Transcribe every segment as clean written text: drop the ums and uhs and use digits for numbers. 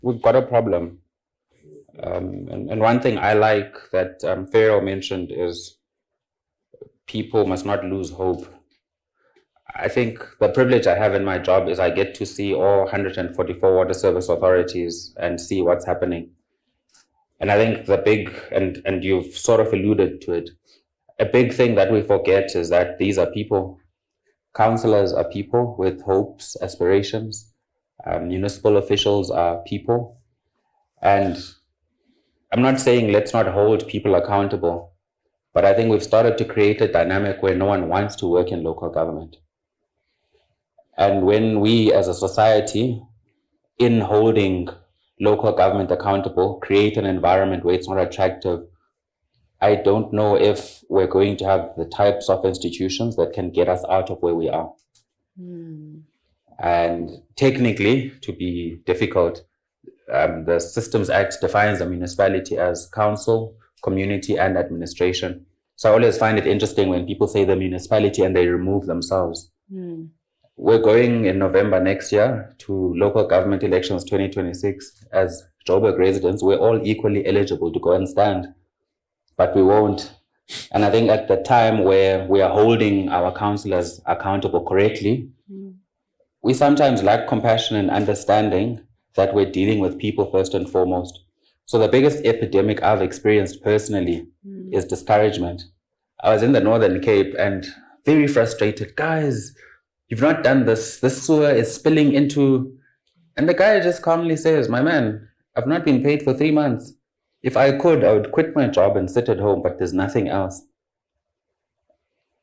we've got a problem. And one thing I like that Ferrial mentioned is people must not lose hope. I think the privilege I have in my job is I get to see all 144 water service authorities and see what's happening. And I think the big, and you've sort of alluded to it, a big thing that we forget is that these are people. Councillors are people with hopes, aspirations. Municipal officials are people. And I'm not saying let's not hold people accountable, but I think we've started to create a dynamic where no one wants to work in local government. And when we as a society, in holding local government accountable, create an environment where it's not attractive, I don't know if we're going to have the types of institutions that can get us out of where we are. And technically, to be difficult, the Systems Act defines a municipality as council, community, and administration. So I always find it interesting when people say the municipality and they remove themselves. We're going in November next year to local government elections 2026. As Joburg residents, we're all equally eligible to go and stand, but we won't. And I think at the time where we are holding our councillors accountable correctly, we sometimes lack compassion and understanding that we're dealing with people first and foremost. So the biggest epidemic I've experienced personally is discouragement. I was in the Northern Cape and very frustrated. Guys, you've not done this. This sewer is spilling into... And the guy just calmly says, my man, I've not been paid for 3 months. If I could, I would quit my job and sit at home, but there's nothing else.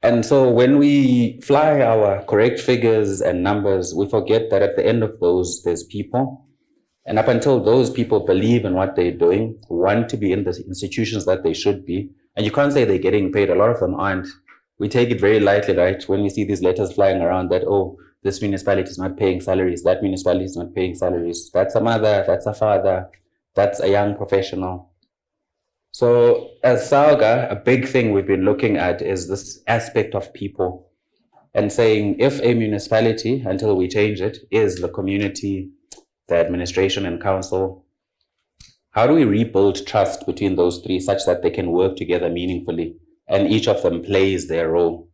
And so when we fly our correct figures and numbers, we forget that at the end of those, there's people. And up until those people believe in what they're doing, want to be in the institutions that they should be, and you can't say they're getting paid, a lot of them aren't. We take it very lightly, right? When we see these letters flying around that, oh, this municipality is not paying salaries, that municipality is not paying salaries, that's a mother, that's a father, that's a young professional. So as SALGA, a big thing we've been looking at is this aspect of people and saying if a municipality, until we change it, is the community, the administration and council, how do we rebuild trust between those three such that they can work together meaningfully and each of them plays their role?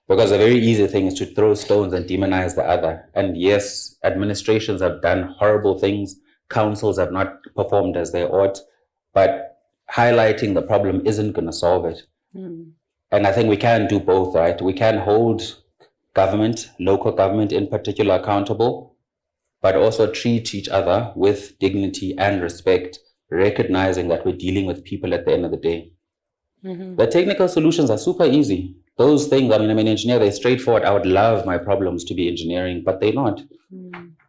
Because a very easy thing is to throw stones and demonize the other. And yes, administrations have done horrible things. Councils have not performed as they ought, but highlighting the problem isn't going to solve it. And I think we can do both, right? We can hold government, local government in particular, accountable, but also treat each other with dignity and respect, recognizing that we're dealing with people at the end of the day. The technical solutions are super easy. Those things, I mean, I'm an engineer, they're straightforward. I would love my problems to be engineering, but they're not.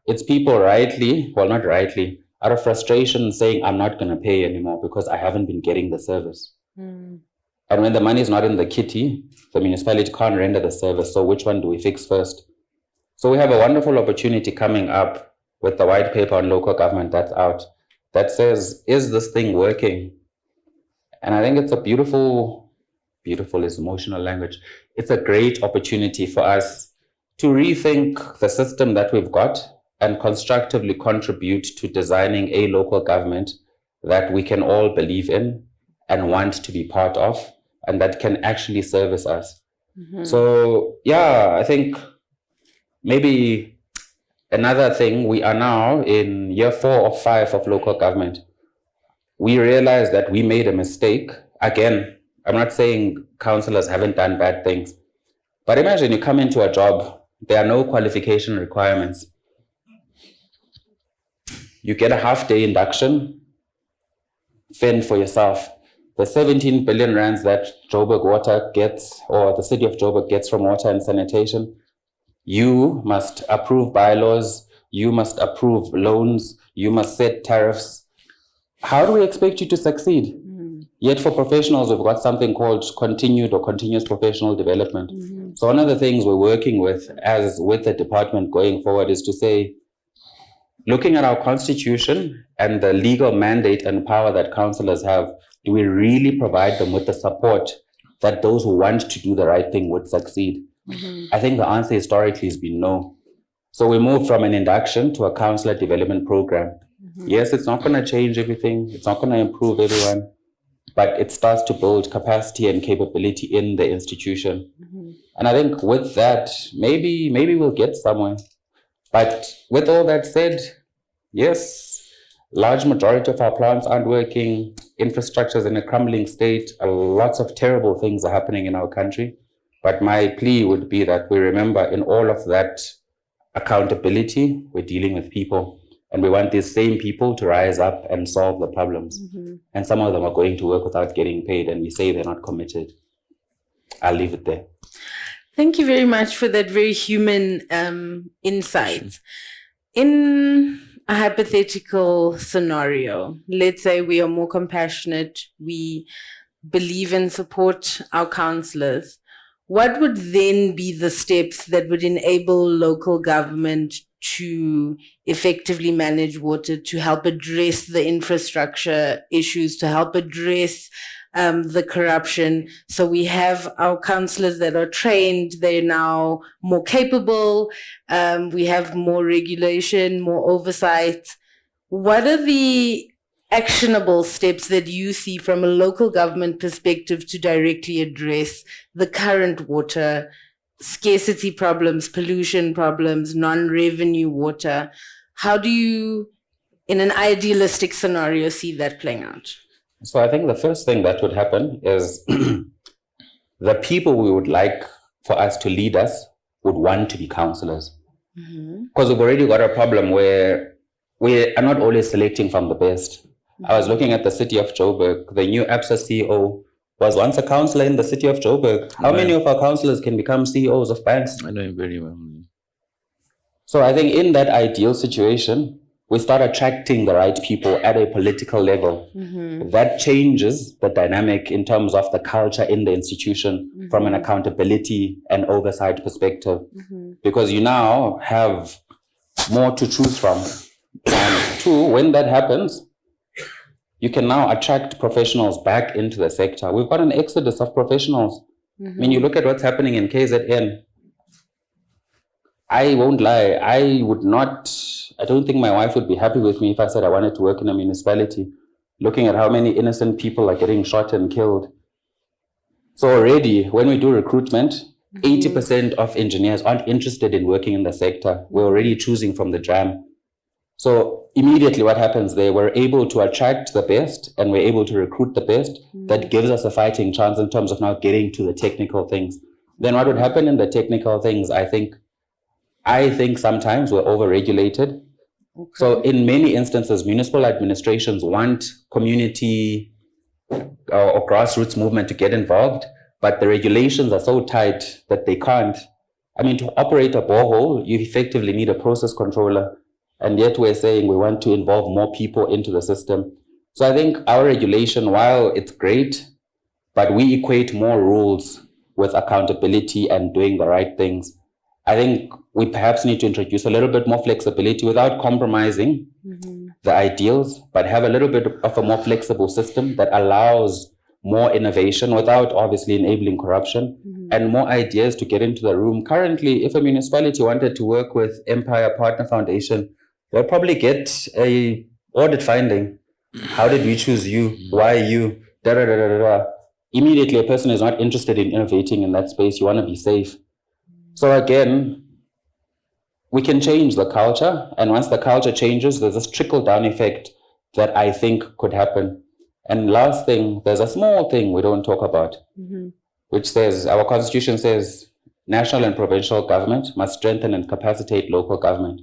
It's people rightly, well, not rightly, out of frustration saying, I'm not going to pay anymore because I haven't been getting the service. And when the money is not in the kitty, the municipality can't render the service. So which one do we fix first? So we have a wonderful opportunity coming up with the white paper on local government that's out that says, is this thing working? And I think it's a beautiful is emotional language. It's a great opportunity for us to rethink the system that we've got and constructively contribute to designing a local government that we can all believe in and want to be part of and that can actually service us. So yeah, I think maybe another thing, we are now in year 4 or 5 of local government. We realize that we made a mistake. Again, I'm not saying councillors haven't done bad things, but imagine you come into a job, there are no qualification requirements. You get a half-day induction, fend for yourself. The 17 billion rands that Joburg Water gets, or the city of Joburg gets from water and sanitation, you must approve bylaws, you must approve loans, you must set tariffs. How do we expect you to succeed? Yet for professionals, we've got something called continued or continuous professional development. So one of the things we're working with, as with the department going forward, is to say, looking at our constitution and the legal mandate and power that councillors have, do we really provide them with the support that those who want to do the right thing would succeed? I think the answer historically has been no. So we moved from an induction to a councillor development program. Yes, it's not going to change everything. It's not going to improve everyone, but it starts to build capacity and capability in the institution. And I think with that, maybe we'll get somewhere. But with all that said, yes, large majority of our plants aren't working. Infrastructure is in a crumbling state. Lots of terrible things are happening in our country. But my plea would be that we remember in all of that accountability, we're dealing with people. And we want these same people to rise up and solve the problems. And some of them are going to work without getting paid, and we say they're not committed. I'll leave it there. Thank you very much for that very human insight. In a hypothetical scenario, let's say we are more compassionate, we believe and support our councillors. What would then be the steps that would enable local government to effectively manage water, to help address the infrastructure issues, to help address the corruption? So we have our councillors that are trained, they're now more capable, we have more regulation, more oversight. What are the actionable steps that you see from a local government perspective to directly address the current water scarcity problems, pollution problems, non-revenue water? How do you, in an idealistic scenario, see that playing out? So I think the first thing that would happen is the people we would like for us to lead us would want to be councillors. Because we've already got a problem where we are not always selecting from the best. I was looking at the city of Joburg. The new APSA CEO was once a councillor in the city of Joburg. How many of our councillors can become CEOs of banks? I know him very well. So I think in that ideal situation, we start attracting the right people at a political level. That changes the dynamic in terms of the culture in the institution from an accountability and oversight perspective. Because you now have more to choose from. And two, when that happens, you can now attract professionals back into the sector. We've got an exodus of professionals. I mean, you look at what's happening in KZN. I won't lie, I don't think my wife would be happy with me if I said I wanted to work in a municipality, looking at how many innocent people are getting shot and killed. So already, when we do recruitment, 80% of engineers aren't interested in working in the sector. We're already choosing from the jam. So immediately what happens there, we're able to attract the best and we're able to recruit the best. That gives us a fighting chance in terms of now getting to the technical things. Then what would happen in the technical things, I think sometimes we're over-regulated. So in many instances, municipal administrations want community or grassroots movement to get involved, but the regulations are so tight that they can't. I mean, to operate a borehole, you effectively need a process controller. And yet we're saying we want to involve more people into the system. So I think our regulation, while it's great, but we equate more rules with accountability and doing the right things. I think we perhaps need to introduce a little bit more flexibility without compromising the ideals, but have a little bit of a more flexible system that allows more innovation without obviously enabling corruption and more ideas to get into the room. Currently, if a municipality wanted to work with Empire Partner Foundation, they'll probably get a audit finding. How did we choose you? Why you? Da, da, da, da, da. Immediately, a person is not interested in innovating in that space. You want to be safe. So again, we can change the culture. And once the culture changes, there's this trickle-down effect that I think could happen. And last thing, there's a small thing we don't talk about, which says, our constitution says, national and provincial government must strengthen and capacitate local government.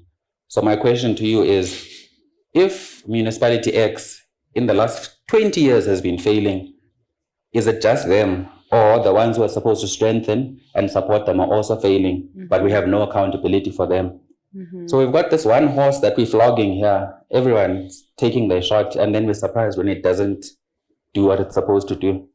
So my question to you is, if municipality X in the last 20 years has been failing, is it just them, or the ones who are supposed to strengthen and support them are also failing, but we have no accountability for them? So we've got this one horse that we're flogging here, everyone's taking their shot, and then we're surprised when it doesn't do what it's supposed to do.